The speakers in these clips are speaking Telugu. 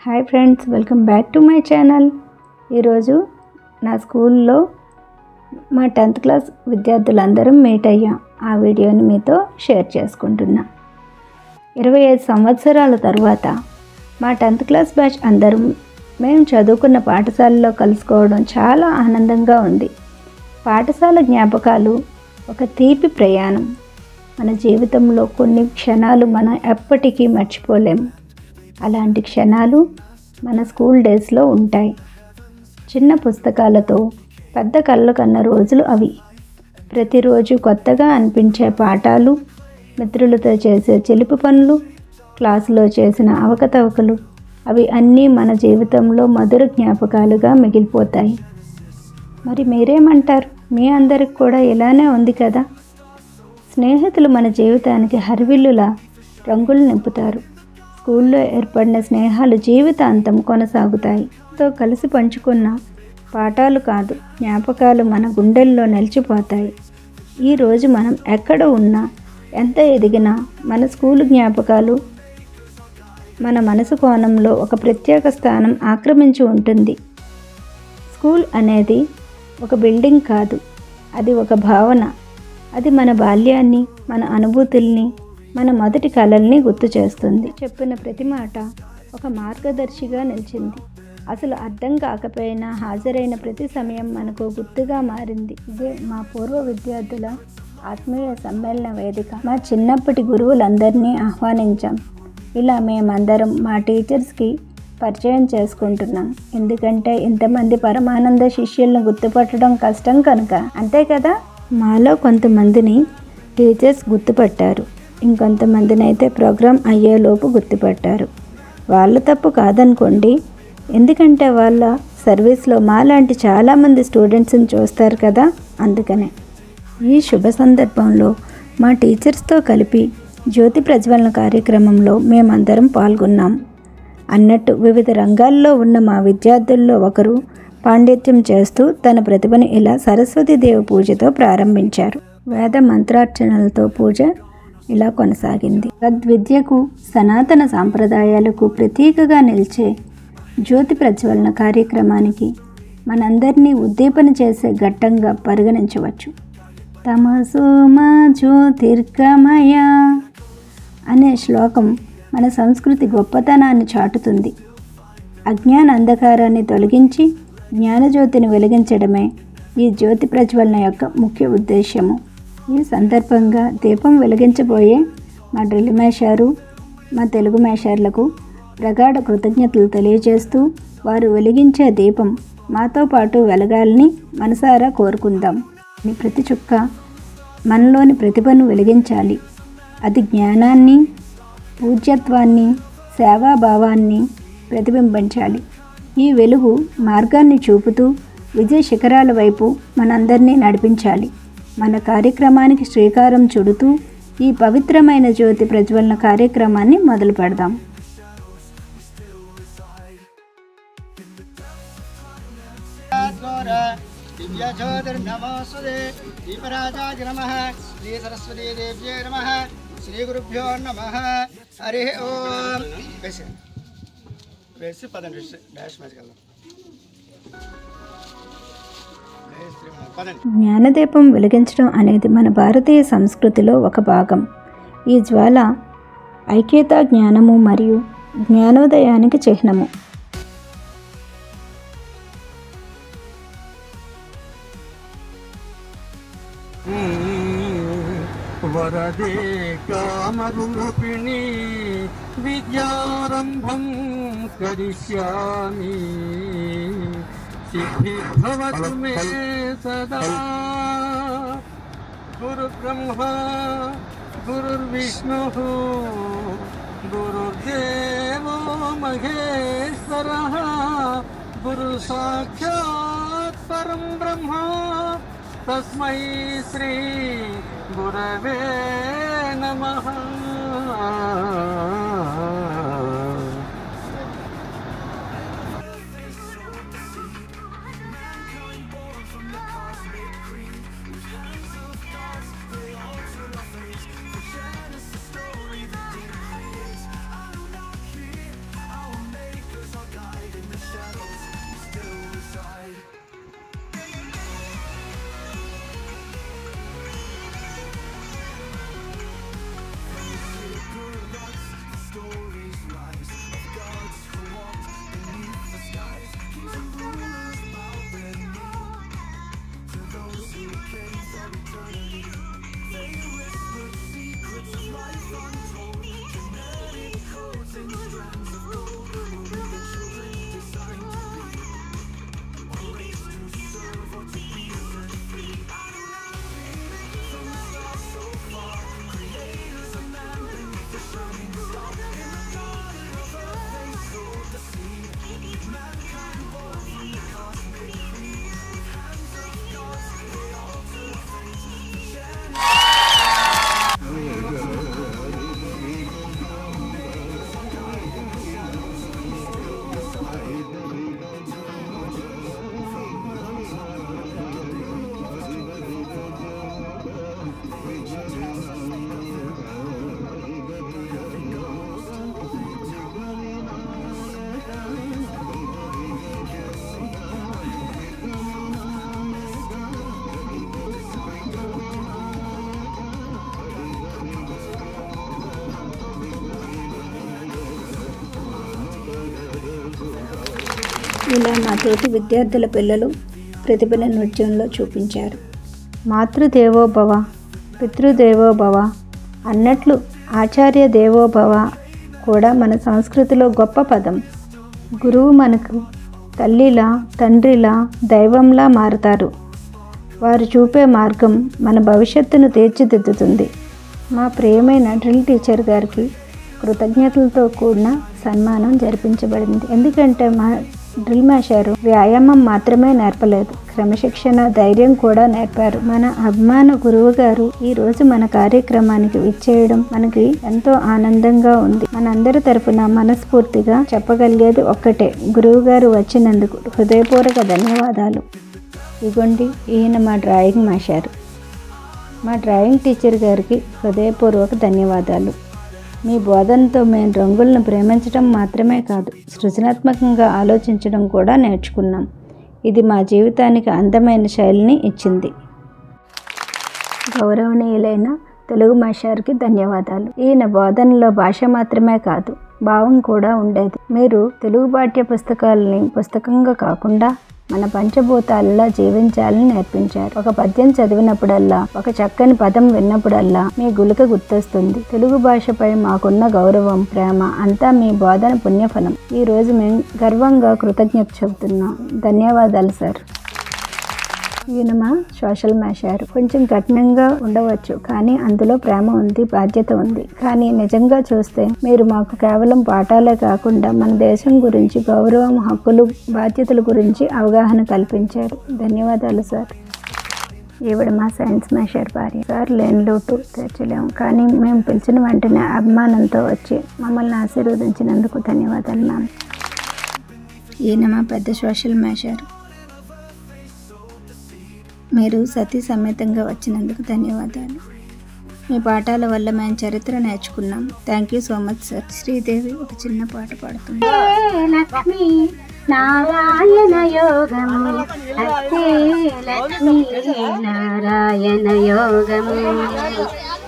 Hi friends, welcome back to my channel. ఈరోజు నా స్కూల్లో మా 10th క్లాస్ విద్యార్థులందరం మీట్ అయ్యాం. ఆ వీడియోని మీతో షేర్ చేసుకుంటున్నా. 25 సంవత్సరాల తర్వాత మా 10th క్లాస్ బ్యాచ్ అందరం మేము చదువుకున్న పాఠశాలలో కలుసుకోవడం చాలా ఆనందంగా ఉంది. పాఠశాల జ్ఞాపకాలు ఒక తీపి ప్రయాణం. మన జీవితంలో కొన్ని క్షణాలు మనం ఎప్పటికీ మర్చిపోలేము. అలాంటి క్షణాలు మన స్కూల్ డేస్లో ఉంటాయి. చిన్న పుస్తకాలతో పెద్ద కళ్ళు కన్న రోజులు అవి. ప్రతిరోజు కొత్తగా అనిపించే పాఠాలు, మిత్రులతో చేసే చిలిపి పనులు, క్లాసులో చేసిన అవకతవకలు, అవి అన్నీ మన జీవితంలో మధుర జ్ఞాపకాలుగా మిగిలిపోతాయి. మరి మీరేమంటారు? మీ అందరికి కూడా ఇలానే ఉంది కదా? స్నేహితులు మన జీవితానికి హరివిల్లులా రంగులు నింపుతారు. స్కూల్లో ఏర్పడిన స్నేహాలు జీవితాంతం కొనసాగుతాయి. తో కలిసి పంచుకున్న పాఠాలు కాదు, జ్ఞాపకాలు మన గుండెల్లో నిలిచిపోతాయి. ఈరోజు మనం ఎక్కడ ఉన్నా, ఎంత ఎదిగినా మన స్కూలు జ్ఞాపకాలు మన మనసు కోణంలో ఒక ప్రత్యేక స్థానం ఆక్రమించి ఉంటుంది. స్కూల్ అనేది ఒక బిల్డింగ్ కాదు, అది ఒక భావన. అది మన బాల్యాన్ని, మన అనుభూతుల్ని, మన మొదటి కలల్ని గుర్తు చేస్తుంది. చెప్పిన ప్రతి మాట ఒక మార్గదర్శిగా నిలిచింది. అసలు అర్థం కాకపోయినా హాజరైన ప్రతి సమయం మనకు గుర్తుగా మారింది. ఇదే మా పూర్వ విద్యార్థుల ఆత్మీయ సమ్మేళన వేదిక. మా చిన్నప్పటి గురువులందరినీ ఆహ్వానించాం. ఇలా మేమందరం మా టీచర్స్కి పరిచయం చేసుకుంటున్నాం. ఎందుకంటే ఇంతమంది పరమానంద శిష్యులను గుర్తుపట్టడం కష్టం కనుక. అంతే కదా? మాలో కొంతమందిని టీచర్స్ గుర్తుపట్టారు, ఇంకొంతమందిని అయితే ప్రోగ్రాం అయ్యేలోపు గుర్తుపట్టారు. వాళ్ళ తప్పు కాదనుకోండి, ఎందుకంటే వాళ్ళ సర్వీస్లో మాలాంటి చాలామంది స్టూడెంట్స్ని చూస్తారు కదా, అందుకనే. ఈ శుభ సందర్భంలో మా టీచర్స్తో కలిపి జ్యోతి ప్రజ్వలన కార్యక్రమంలో మేమందరం పాల్గొన్నాం. అన్నట్టు వివిధ రంగాల్లో ఉన్న మా విద్యార్థుల్లో ఒకరు పాండిత్యం చేస్తూ తన ప్రతిభను ఇలా సరస్వతీదేవి పూజతో ప్రారంభించారు. వేద మంత్రార్చనలతో పూజ ఇలా కొనసాగింది. సద్విద్యకు, సనాతన సాంప్రదాయాలకు ప్రతీకగా నిలిచే జ్యోతి ప్రజ్వలన కార్యక్రమానికి మనందరినీ ఉద్దీపన చేసే ఘట్టంగా పరిగణించవచ్చు. తమసో మా జ్యోతిర్గమయ అనే శ్లోకం మన సంస్కృతి గొప్పతనాన్ని చాటుతుంది. అజ్ఞాన అంధకారాన్ని తొలగించి జ్ఞానజ్యోతిని వెలిగించడమే ఈ జ్యోతి ప్రజ్వలన యొక్క ముఖ్య ఉద్దేశ్యము. ఈ సందర్భంగా దీపం వెలిగించబోయే మా డ్రిల్ మేషారు, మా తెలుగు మేషార్లకు ప్రగాఢ కృతజ్ఞతలు తెలియజేస్తూ, వారు వెలిగించే దీపం మాతో పాటు వెలగాలని మనసారా కోరుకుందాం. ప్రతి చుక్క మనలోని ప్రతిభను వెలిగించాలి. అది జ్ఞానాన్ని, పూజ్యత్వాన్ని, సేవాభావాన్ని ప్రతిబింబించాలి. ఈ వెలుగు మార్గాన్ని చూపుతూ విజయ శిఖరాల వైపు మనందరినీ నడిపించాలి. మన కార్యక్రమానికి శ్రీకారం చుడుతూ ఈ పవిత్రమైన జ్యోతి ప్రజ్వలన కార్యక్రమాన్ని మొదలు పెడదాం. శ్రీ గురుభ్యో నమః. హరి ఓం. వేసి పదండి డాష్ మ్యాచ్ వెళ్దాం. జ్ఞానదీపం వెలిగించడం అనేది మన భారతీయ సంస్కృతిలో ఒక భాగం. ఈ జ్వాల ఐక్యత, జ్ఞానము మరియు జ్ఞానోదయానికి చిహ్నము. వరదే కామరూపిణి విద్యారంభం కరిష్యామి. సిద్ధిర్భవతు మే సదా. గురు బ్రహ్మ గురుర్విష్ణుః గురుర్దేవో మహేశ్వరః. గురు సాక్షాత్ పరం బ్రహ్మ. తస్మై శ్రీ గురవే నమః. ఇలా మా తోటి విద్యార్థుల పిల్లలు ప్రతిభను నృత్యంలో చూపించారు. మాతృదేవోభవ, పితృదేవోభవ అన్నట్లు ఆచార్య దేవోభవ కూడా మన సంస్కృతిలో గొప్ప పదం. గురువు మనకు తల్లిలా, తండ్రిలా, దైవంలా మారుతారు. వారు చూపే మార్గం మన భవిష్యత్తును తీర్చిదిద్దుతుంది. మా ప్రియమైన డ్రిల్ టీచర్ గారికి కృతజ్ఞతలతో కూడిన సన్మానం జరిపించబడింది. ఎందుకంటే మా డ్రిల్ మాస్టారు వ్యాయామం మాత్రమే నేర్పలేదు, క్రమశిక్షణ, ధైర్యం కూడా నేర్పారు. మన అభిమాన గురువు గారు ఈరోజు మన కార్యక్రమానికి విచ్చేయడం మనకి ఎంతో ఆనందంగా ఉంది. మనందరి తరఫున మనస్ఫూర్తిగా చెప్పగలిగేది ఒక్కటే, గురువు గారు వచ్చినందుకు హృదయపూర్వక ధన్యవాదాలు. ఇగోండి, ఈయన మా డ్రాయింగ్ మాస్టారు. మా డ్రాయింగ్ టీచర్ గారికి హృదయపూర్వక ధన్యవాదాలు. మీ బోధనతో మేము రంగులను ప్రేమించడం మాత్రమే కాదు, సృజనాత్మకంగా ఆలోచించడం కూడా నేర్చుకున్నాం. ఇది మా జీవితానికి అందమైన శైలిని ఇచ్చింది. గౌరవనీయులైన తెలుగు మాస్టార్కి ధన్యవాదాలు. ఈయన బోధనలో భాష మాత్రమే కాదు, భావం కూడా ఉండేది. మీరు తెలుగు పాఠ్య పుస్తకాలని పుస్తకంగా కాకుండా మన పంచభూతాలలో జీవించాలని నేర్పించారు. ఒక పద్యం చదివినప్పుడల్లా, ఒక చక్కని పదం విన్నప్పుడల్లా మీ గులిక గుర్తొస్తుంది. తెలుగు భాషపై మాకున్న గౌరవం, ప్రేమ అంతా మీ బోధన పుణ్యఫలం. ఈ రోజు మేము గర్వంగా కృతజ్ఞత చెబుతున్నాం. ధన్యవాదాలు సార్. ఈయన మా సోషల్ మాస్టారు. కొంచెం కఠినంగా ఉండవచ్చు, కానీ అందులో ప్రేమ ఉంది, బాధ్యత ఉంది. కానీ నిజంగా చూస్తే మీరు మాకు కేవలం పాఠాలే కాకుండా మన దేశం గురించి, గౌరవం, హక్కులు, బాధ్యతల గురించి అవగాహన కల్పించారు. ధన్యవాదాలు సార్. ఈవిడ మా సైన్స్ మాస్టర్ భార్య. సార్ లేని లోటు తీర్చలేము, కానీ మేము పిలిచిన వెంటనే అభిమానంతో వచ్చి మమ్మల్ని ఆశీర్వదించినందుకు ధన్యవాదాలు మ్యామ్. ఈయన మా పెద్ద సోషల్ మాస్టర్. మీరు సతీ సమేతంగా వచ్చినందుకు ధన్యవాదాలు. మీ పాఠాల వల్ల మేము చరిత్ర నేర్చుకున్నాం. Thank you so much sir. Sridevi ఒక చిన్న పాట పాడుతుంది. లక్ష్మీ నారాయణ యోగము, లక్ష్మీ నారాయణ యోగము,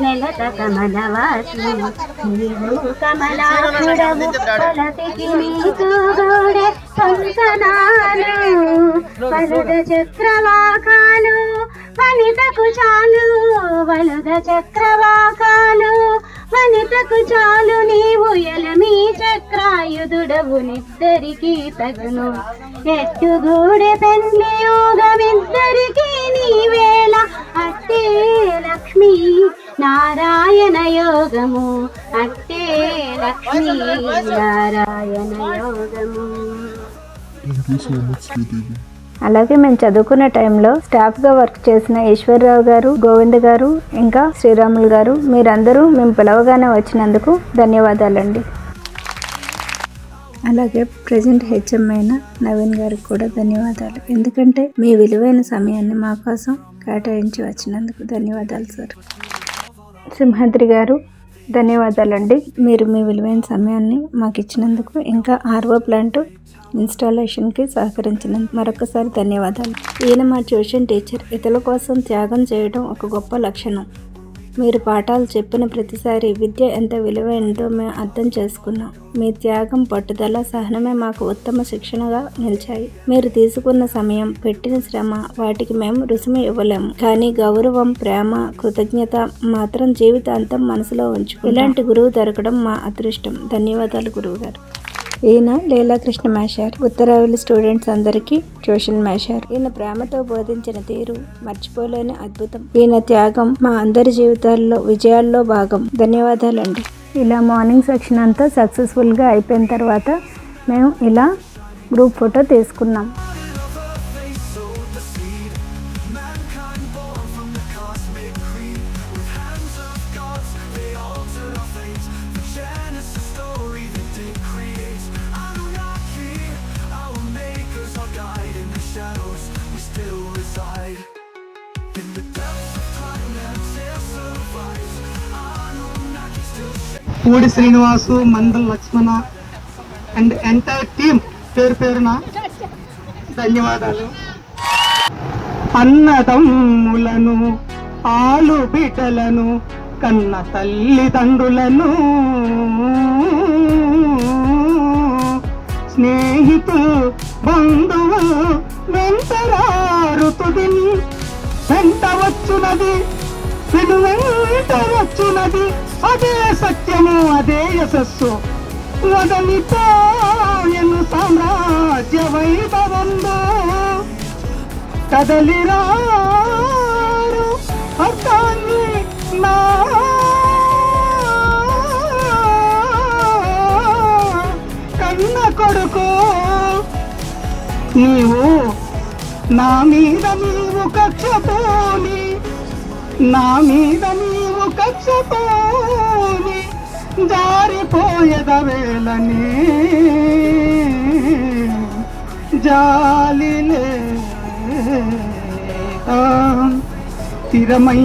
నెలత కమలవాసి నీవు కమలాసుడవు, కొలతికి నీకు గోడె సంసనాలు, వలుద చక్రవాకాలు వనితకు చాలు, వలుద చక్రవాకాలు వనితకు చాలు, నీవు ఎలమీ చక్రాయుధుడవు నిద్దరికి తగును, ఎట్టుగూడె పెళ్లి యోగమిద్దరికి నీవేళ, అట్టే లక్ష్మీ నారాయణ యోగము, అట్టే లక్ష్మీ నారాయణ యోగము. అలాగే మేము చదువుకున్న టైంలో స్టాఫ్గా వర్క్ చేసిన ఈశ్వర్రావు గారు, గోవింద్ గారు, ఇంకా శ్రీరాములు గారు, మీరందరూ మేము పిలవగానే వచ్చినందుకు ధన్యవాదాలండి. అలాగే ప్రజెంట్ హెచ్ఎం అయిన నవీన్ గారికి కూడా ధన్యవాదాలు. ఎందుకంటే మీ విలువైన సమయాన్ని మా కోసం కేటాయించి వచ్చినందుకు ధన్యవాదాలు సార్. సింహాద్రి గారు ధన్యవాదాలండి. మీరు మీ విలువైన సమయాన్ని మాకు ఇచ్చినందుకు, ఇంకా ఆర్ఓ ప్లాంట్ ఇన్స్టాలేషన్కి సహకరించినందుకు మరొకసారి ధన్యవాదాలు. ఈయన మా ట్యూషన్ టీచర్. ఇతరుల కోసం త్యాగం చేయడం ఒక గొప్ప లక్షణం. మీరు పాఠాలు చెప్పిన ప్రతిసారి విద్య ఎంత విలువైనదో మేము అర్థం చేసుకున్నాం. మీ త్యాగం, పట్టుదల, సహనమే మాకు ఉత్తమ శిక్షణగా నిలిచాయి. మీరు తీసుకున్న సమయం, పెట్టిన శ్రమ, వాటికి మేము రుసుము ఇవ్వలేము. కానీ గౌరవం, ప్రేమ, కృతజ్ఞత మాత్రం జీవితాంతం మనసులో ఉంచుకో. ఇలాంటి గురువు దొరకడం మా అదృష్టం. ధన్యవాదాలు గురువు గారు. ఈయన లీలాకృష్ణ మాస్టర్. ఉత్తరావళి స్టూడెంట్స్ అందరికీ ట్యూషన్ మాస్టర్. ఈయన ప్రేమతో బోధించిన తీరు మర్చిపోలేని అద్భుతం. ఈయన త్యాగం మా అందరి జీవితాల్లో విజయాల్లో భాగం. ధన్యవాదాలండి. ఇలా మార్నింగ్ సెక్షన్ అంతా సక్సెస్ఫుల్గా అయిపోయిన తర్వాత మేము ఇలా గ్రూప్ ఫోటో తీసుకున్నాం. పూడి శ్రీనివాసు, మందల్ లక్ష్మణ అండ్ ఎంటైర్ టీమ్ పేరు పేరున ధన్యవాదాలు. అన్నదమ్ములను, ఆలు బిడ్డలను, కన్న తల్లిదండ్రులను, స్నేహితులు బంధువు వెంటరారు తుదిని వెంట వచ్చునది వెంట వచ్చునది అదే సత్యము అదే యశస్సు వదలిపోయెను సామ్రాజ్య వైభవంలో కదలిరారు అర్థాన్ని నా కన్న కొడుకు నీవు నా మీద నీవు కక్షపోని నా మీద నీవు కక్షపోని జారిపోయేదవేళని జాలిలే స్థిరమై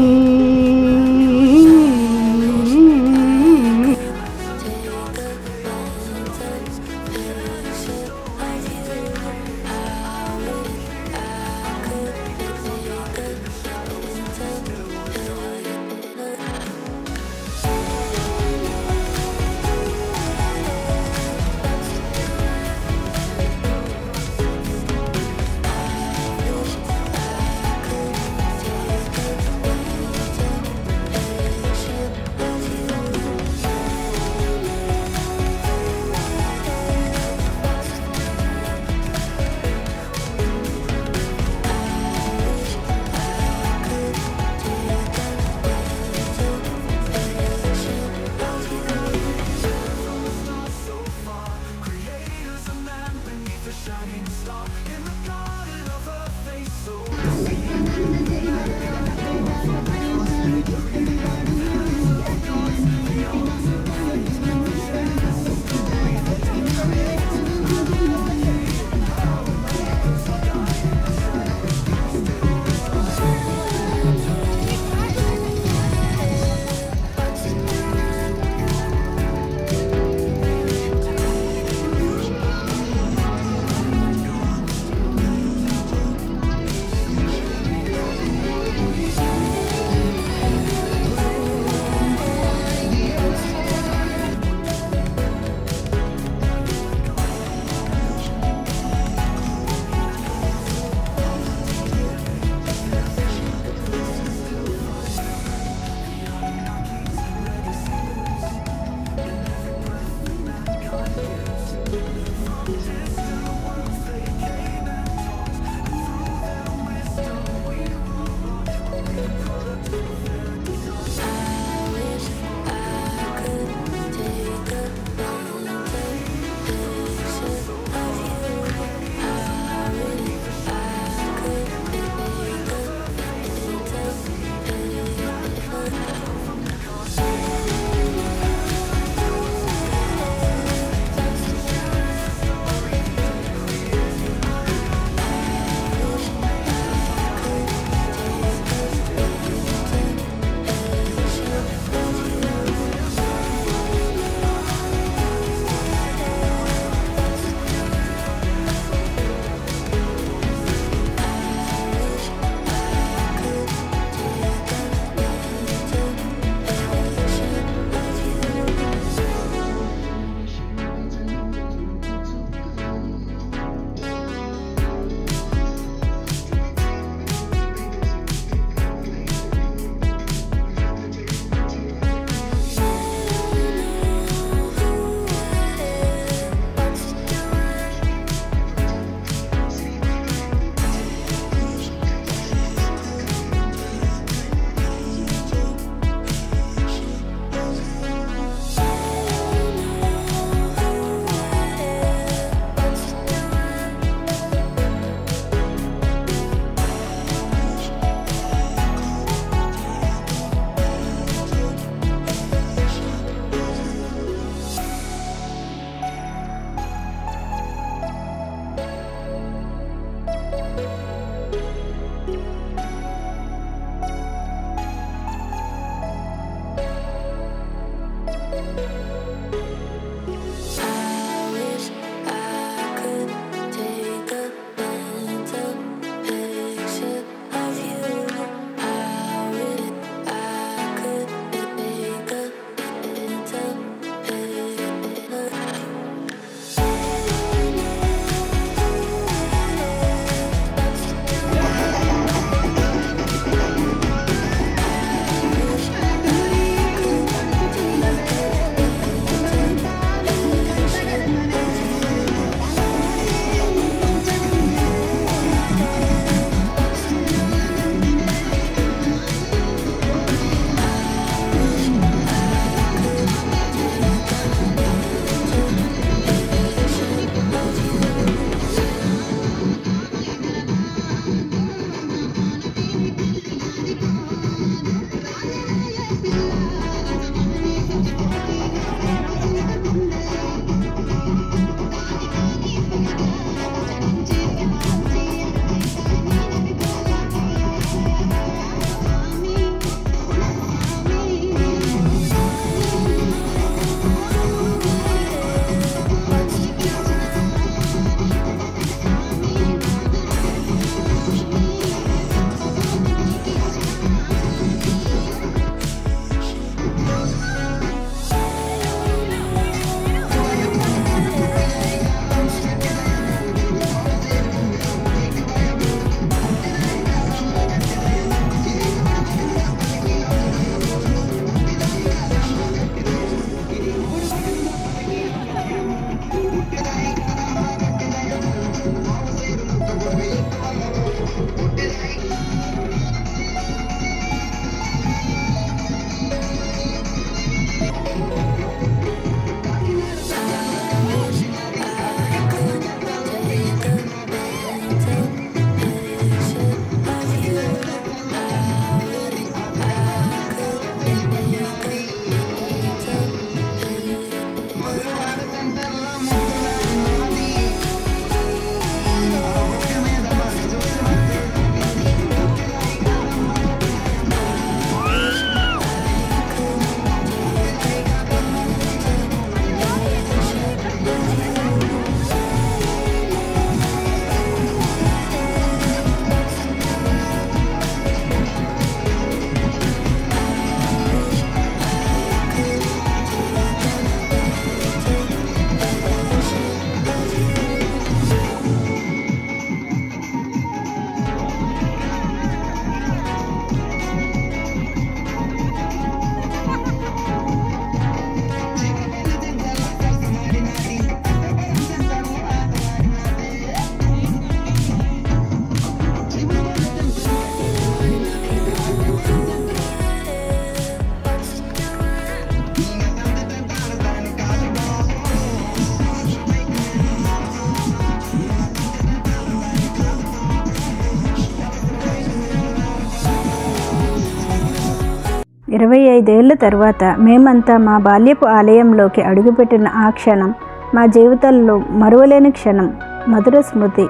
25 ఏళ్ల తర్వాత మేమంతా మా బాల్యపు ఆలయంలోకి అడుగుపెట్టిన ఆ క్షణం మా జీవితంలో మరువలేని క్షణం, మధుర స్మృతి.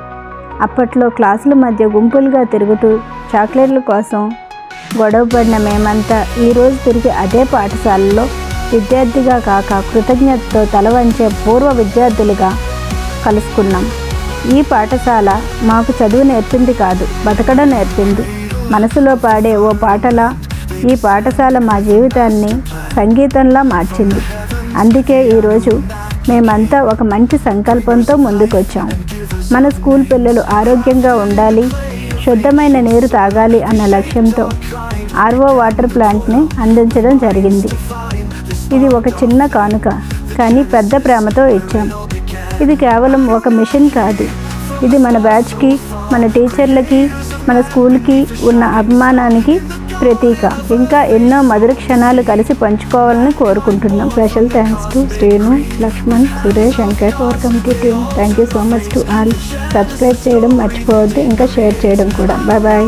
అప్పట్లో క్లాసుల మధ్య గుంపులుగా తిరుగుతూ చాక్లెట్ల కోసం గొడవపడిన మేమంతా ఈరోజు తిరిగి అదే పాఠశాలలో విద్యార్థిగా కాక కృతజ్ఞతతో తల వంచే పూర్వ విద్యార్థులుగా కలుసుకున్నాం. ఈ పాఠశాల మాకు చదువు నేర్పింది కాదు, బతకడం నేర్పింది. మనసులో పాడే ఓ పాటలా ఈ పాఠశాల మా జీవితాన్ని సంగీతంలా మార్చింది. అందుకే ఈరోజు మేమంతా ఒక మంచి సంకల్పంతో ముందుకొచ్చాం. మన స్కూల్ పిల్లలు ఆరోగ్యంగా ఉండాలి, శుద్ధమైన నీరు తాగాలి అన్న లక్ష్యంతో ఆర్ఓ వాటర్ ప్లాంట్ని అందించడం జరిగింది. ఇది ఒక చిన్న కానుక, కానీ పెద్ద ప్రేమతో ఇచ్చాం. ఇది కేవలం ఒక మిషన్ కాదు, ఇది మన బ్యాచ్కి, మన టీచర్లకి, మన స్కూల్కి ఉన్న అభిమానానికి ప్రతీక. ఇంకా ఎన్నో మధుర క్షణాలు కలిసి పంచుకోవాలని కోరుకుంటున్నాం. Special thanks to Srinu, Lakshman, Suresh, Shankar, our committee team. Thank you so much to all. Subscribe చేయడం మర్చిపోవద్దు, ఇంకా షేర్ చేయడం కూడా. Bye bye.